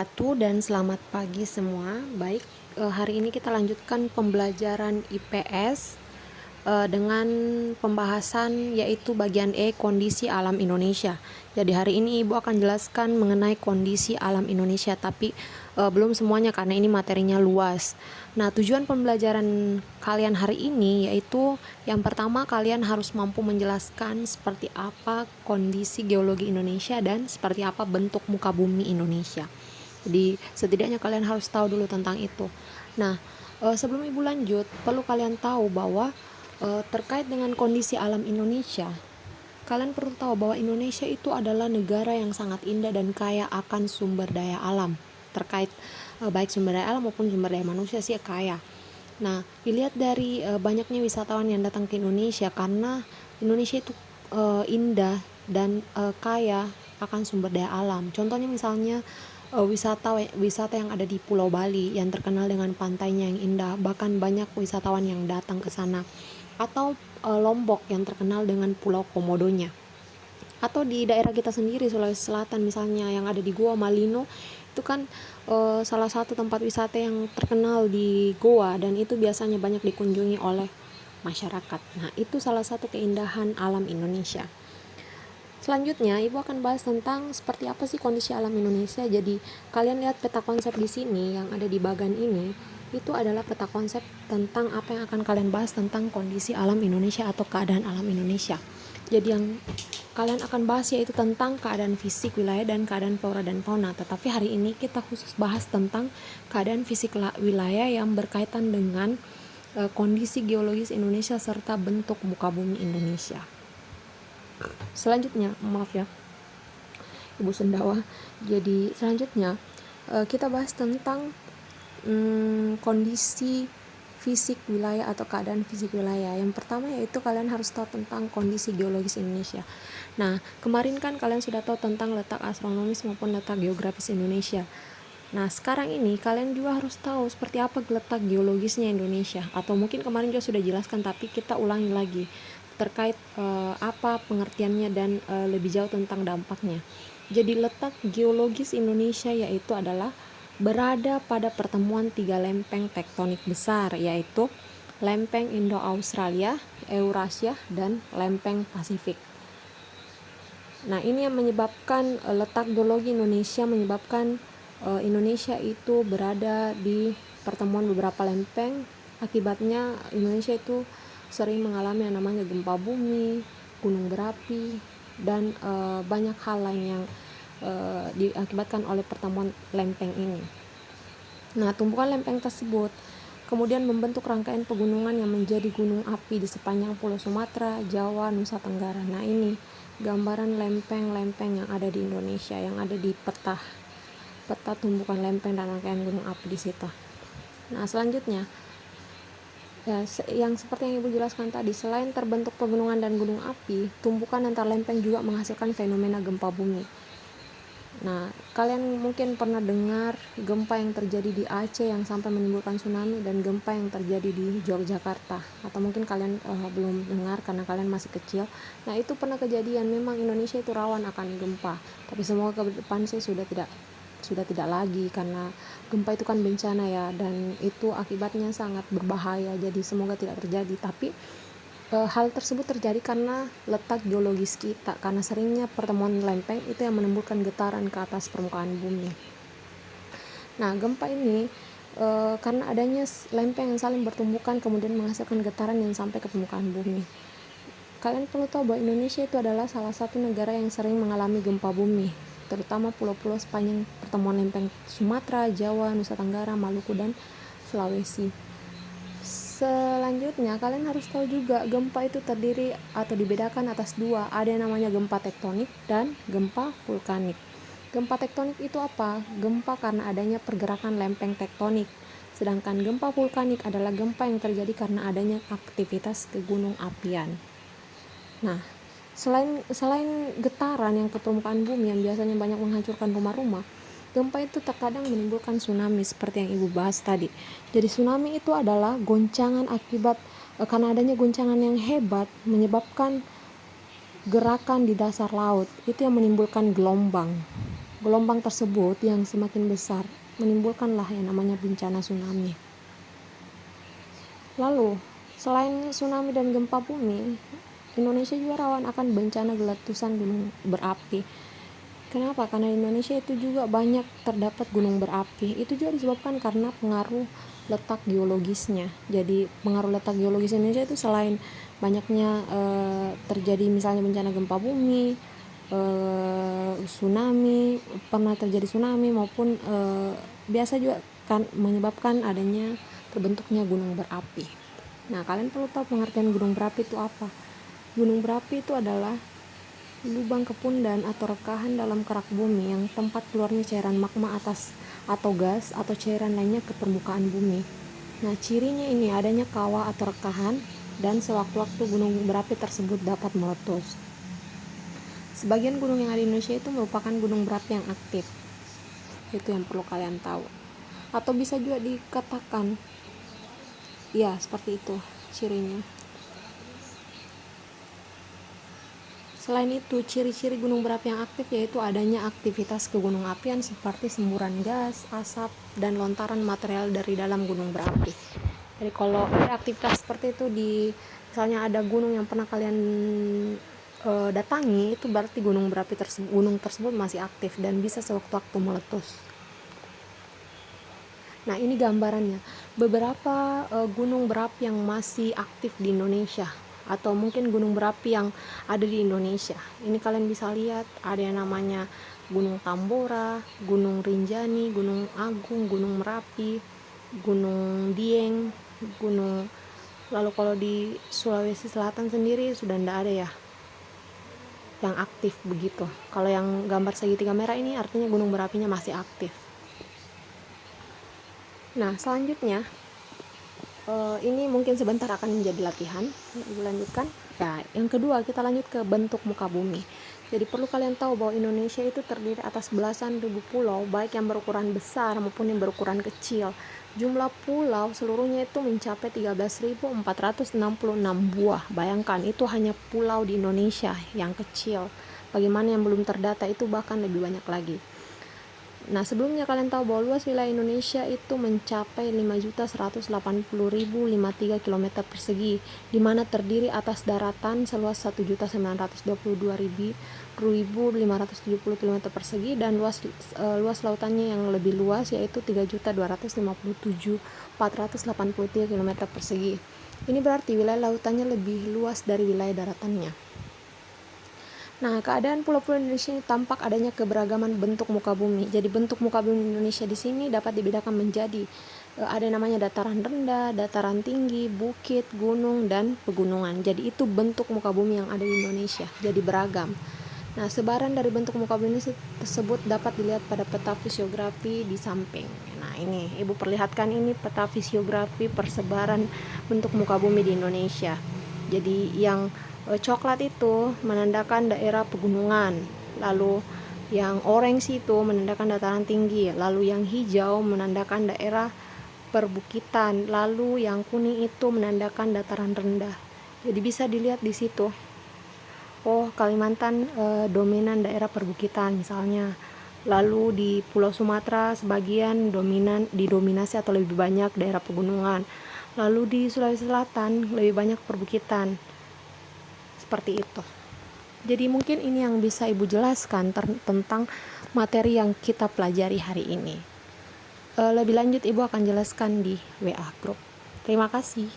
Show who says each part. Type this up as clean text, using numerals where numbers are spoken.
Speaker 1: wabarakatuh dan selamat pagi semua. Baik, hari ini kita lanjutkan pembelajaran IPS dengan pembahasan yaitu bagian E, kondisi alam Indonesia. Jadi hari ini Ibu akan jelaskan mengenai kondisi alam Indonesia, tapi belum semuanya karena ini materinya luas. Nah, tujuan pembelajaran kalian hari ini yaitu yang pertama, kalian harus mampu menjelaskan seperti apa kondisi geologi Indonesia dan seperti apa bentuk muka bumi Indonesia. Jadi setidaknya kalian harus tahu dulu tentang itu. Nah, sebelum Ibu lanjut, perlu kalian tahu bahwa terkait dengan kondisi alam Indonesia, kalian perlu tahu bahwa Indonesia itu adalah negara yang sangat indah dan kaya akan sumber daya alam. Terkait baik sumber daya alam maupun sumber daya manusia sih kaya. Nah, dilihat dari banyaknya wisatawan yang datang ke Indonesia karena Indonesia itu indah dan kaya akan sumber daya alam. Contohnya misalnya wisata yang ada di Pulau Bali yang terkenal dengan pantainya yang indah, bahkan banyak wisatawan yang datang ke sana. Atau Lombok yang terkenal dengan Pulau Komodonya. Atau di daerah kita sendiri Sulawesi Selatan misalnya yang ada di Goa Malino, itu kan salah satu tempat wisata yang terkenal di Goa dan itu biasanya banyak dikunjungi oleh masyarakat. Nah, itu salah satu keindahan alam Indonesia. Selanjutnya, Ibu akan bahas tentang seperti apa sih kondisi alam Indonesia. Jadi, kalian lihat peta konsep di sini yang ada di bagan ini, itu adalah peta konsep tentang apa yang akan kalian bahas tentang kondisi alam Indonesia atau keadaan alam Indonesia. Jadi yang kalian akan bahas yaitu tentang keadaan fisik wilayah dan keadaan flora dan fauna. Tetapi hari ini kita khusus bahas tentang keadaan fisik wilayah yang berkaitan dengan kondisi geologis Indonesia serta bentuk muka bumi Indonesia. Selanjutnya, maaf ya Ibu Sendawa. Jadi selanjutnya kita bahas tentang kondisi fisik wilayah atau keadaan fisik wilayah. Yang pertama yaitu kalian harus tahu tentang kondisi geologis Indonesia. Nah, kemarin kan kalian sudah tahu tentang letak astronomis maupun letak geografis Indonesia. Nah, sekarang ini kalian juga harus tahu seperti apa letak geologisnya Indonesia. Atau mungkin kemarin juga sudah jelaskan, tapi kita ulangi lagi terkait apa pengertiannya dan lebih jauh tentang dampaknya. Jadi letak geologis Indonesia yaitu adalah berada pada pertemuan tiga lempeng tektonik besar, yaitu lempeng Indo-Australia, Eurasia, dan lempeng Pasifik. Nah, ini yang menyebabkan letak geologi Indonesia menyebabkan Indonesia itu berada di pertemuan beberapa lempeng. Akibatnya Indonesia itu sering mengalami yang namanya gempa bumi, gunung berapi, dan banyak hal lain yang diakibatkan oleh pertemuan lempeng ini. Nah, tumpukan lempeng tersebut kemudian membentuk rangkaian pegunungan yang menjadi gunung api di sepanjang Pulau Sumatera, Jawa, Nusa Tenggara. Nah, ini gambaran lempeng-lempeng yang ada di Indonesia, yang ada di peta tumpukan lempeng dan rangkaian gunung api di situ. Nah, selanjutnya ya, yang seperti yang Ibu jelaskan tadi, selain terbentuk pegunungan dan gunung api, tumpukan antar lempeng juga menghasilkan fenomena gempa bumi. Nah, kalian mungkin pernah dengar gempa yang terjadi di Aceh yang sampai menimbulkan tsunami dan gempa yang terjadi di Yogyakarta. Atau mungkin kalian belum dengar karena kalian masih kecil. Nah, itu pernah kejadian. Memang Indonesia itu rawan akan gempa. Tapi semoga ke depan sih sudah tidak lagi, karena gempa itu kan bencana ya, dan itu akibatnya sangat berbahaya. Jadi semoga tidak terjadi. Tapi hal tersebut terjadi karena letak geologis kita, karena seringnya pertemuan lempeng itu yang menimbulkan getaran ke atas permukaan bumi. Nah, gempa ini karena adanya lempeng yang saling bertumbukan kemudian menghasilkan getaran yang sampai ke permukaan bumi. Kalian perlu tahu bahwa Indonesia itu adalah salah satu negara yang sering mengalami gempa bumi, terutama pulau-pulau sepanjang pertemuan lempeng Sumatera, Jawa, Nusa Tenggara, Maluku, dan Sulawesi. Selanjutnya, kalian harus tahu juga gempa itu terdiri atau dibedakan atas dua. Ada yang namanya gempa tektonik dan gempa vulkanik. Gempa tektonik itu apa? Gempa karena adanya pergerakan lempeng tektonik. Sedangkan gempa vulkanik adalah gempa yang terjadi karena adanya aktivitas kegunung apian. Nah, selain getaran yang ke permukaan bumi yang biasanya banyak menghancurkan rumah-rumah, gempa itu terkadang menimbulkan tsunami seperti yang Ibu bahas tadi. Jadi tsunami itu adalah goncangan akibat karena adanya goncangan yang hebat menyebabkan gerakan di dasar laut, itu yang menimbulkan gelombang. gelombang tersebut yang semakin besar menimbulkanlah yang namanya bencana tsunami. Lalu, selain tsunami dan gempa bumi, Indonesia juga rawan akan bencana letusan gunung berapi. Kenapa? Karena di Indonesia itu juga banyak terdapat gunung berapi. Itu juga disebabkan karena pengaruh letak geologisnya. Jadi pengaruh letak geologis Indonesia itu selain banyaknya terjadi misalnya bencana gempa bumi, tsunami, pernah terjadi tsunami maupun biasa juga kan menyebabkan adanya terbentuknya gunung berapi. Nah, kalian perlu tahu pengertian gunung berapi itu apa. Gunung berapi itu adalah lubang kepundan atau rekahan dalam kerak bumi yang tempat keluarnya cairan magma atas atau gas atau cairan lainnya ke permukaan bumi. Nah, cirinya ini adanya kawah atau rekahan dan sewaktu-waktu gunung berapi tersebut dapat meletus. Sebagian gunung yang ada di Indonesia itu merupakan gunung berapi yang aktif. Itu yang perlu kalian tahu. Atau bisa juga dikatakan, ya seperti itu cirinya. Selain itu, ciri-ciri gunung berapi yang aktif yaitu adanya aktivitas kegunung apian seperti semburan gas, asap, dan lontaran material dari dalam gunung berapi. Jadi kalau ada aktivitas seperti itu misalnya ada gunung yang pernah kalian datangi, itu berarti gunung tersebut masih aktif dan bisa sewaktu-waktu meletus. Nah, ini gambarannya. Beberapa gunung berapi yang masih aktif di Indonesia atau mungkin gunung berapi yang ada di Indonesia. Ini kalian bisa lihat ada yang namanya Gunung Tambora, Gunung Rinjani, Gunung Agung, Gunung Merapi, Gunung Dieng, lalu kalau di Sulawesi Selatan sendiri sudah tidak ada ya yang aktif begitu. Kalau yang gambar segitiga merah ini artinya gunung berapinya masih aktif. Nah, selanjutnya ini mungkin sebentar akan menjadi latihan. Dilanjutkan. Nah, yang kedua kita lanjut ke bentuk muka bumi. Jadi perlu kalian tahu bahwa Indonesia itu terdiri atas belasan ribu pulau, baik yang berukuran besar maupun yang berukuran kecil. Jumlah pulau seluruhnya itu mencapai 13.466 buah. Bayangkan, itu hanya pulau di Indonesia yang kecil. Bagaimana yang belum terdata itu bahkan lebih banyak lagi. Nah, sebelumnya kalian tahu bahwa luas wilayah Indonesia itu mencapai 5.180.053 km persegi, di mana terdiri atas daratan seluas 1.922.570 km persegi dan luas lautannya yang lebih luas yaitu 3.257.483 km persegi. Ini berarti wilayah lautannya lebih luas dari wilayah daratannya. Nah, keadaan pulau-pulau Indonesia ini tampak adanya keberagaman bentuk muka bumi. Jadi bentuk muka bumi Indonesia di sini dapat dibedakan menjadi ada namanya dataran rendah, dataran tinggi, bukit, gunung, dan pegunungan. Jadi itu bentuk muka bumi yang ada di Indonesia. Jadi beragam. Nah, sebaran dari bentuk muka bumi tersebut dapat dilihat pada peta fisiografi di samping. Nah, ini Ibu perlihatkan ini peta fisiografi persebaran bentuk muka bumi di Indonesia. Jadi yang coklat itu menandakan daerah pegunungan, lalu yang orange itu menandakan dataran tinggi, lalu yang hijau menandakan daerah perbukitan, lalu yang kuning itu menandakan dataran rendah. Jadi bisa dilihat di situ. Oh, Kalimantan dominan daerah perbukitan misalnya. Lalu di Pulau Sumatera sebagian didominasi atau lebih banyak daerah pegunungan. Lalu di Sulawesi Selatan lebih banyak perbukitan. Seperti itu. Jadi mungkin ini yang bisa Ibu jelaskan tentang materi yang kita pelajari hari ini. Lebih lanjut Ibu akan jelaskan di WA group. Terima kasih.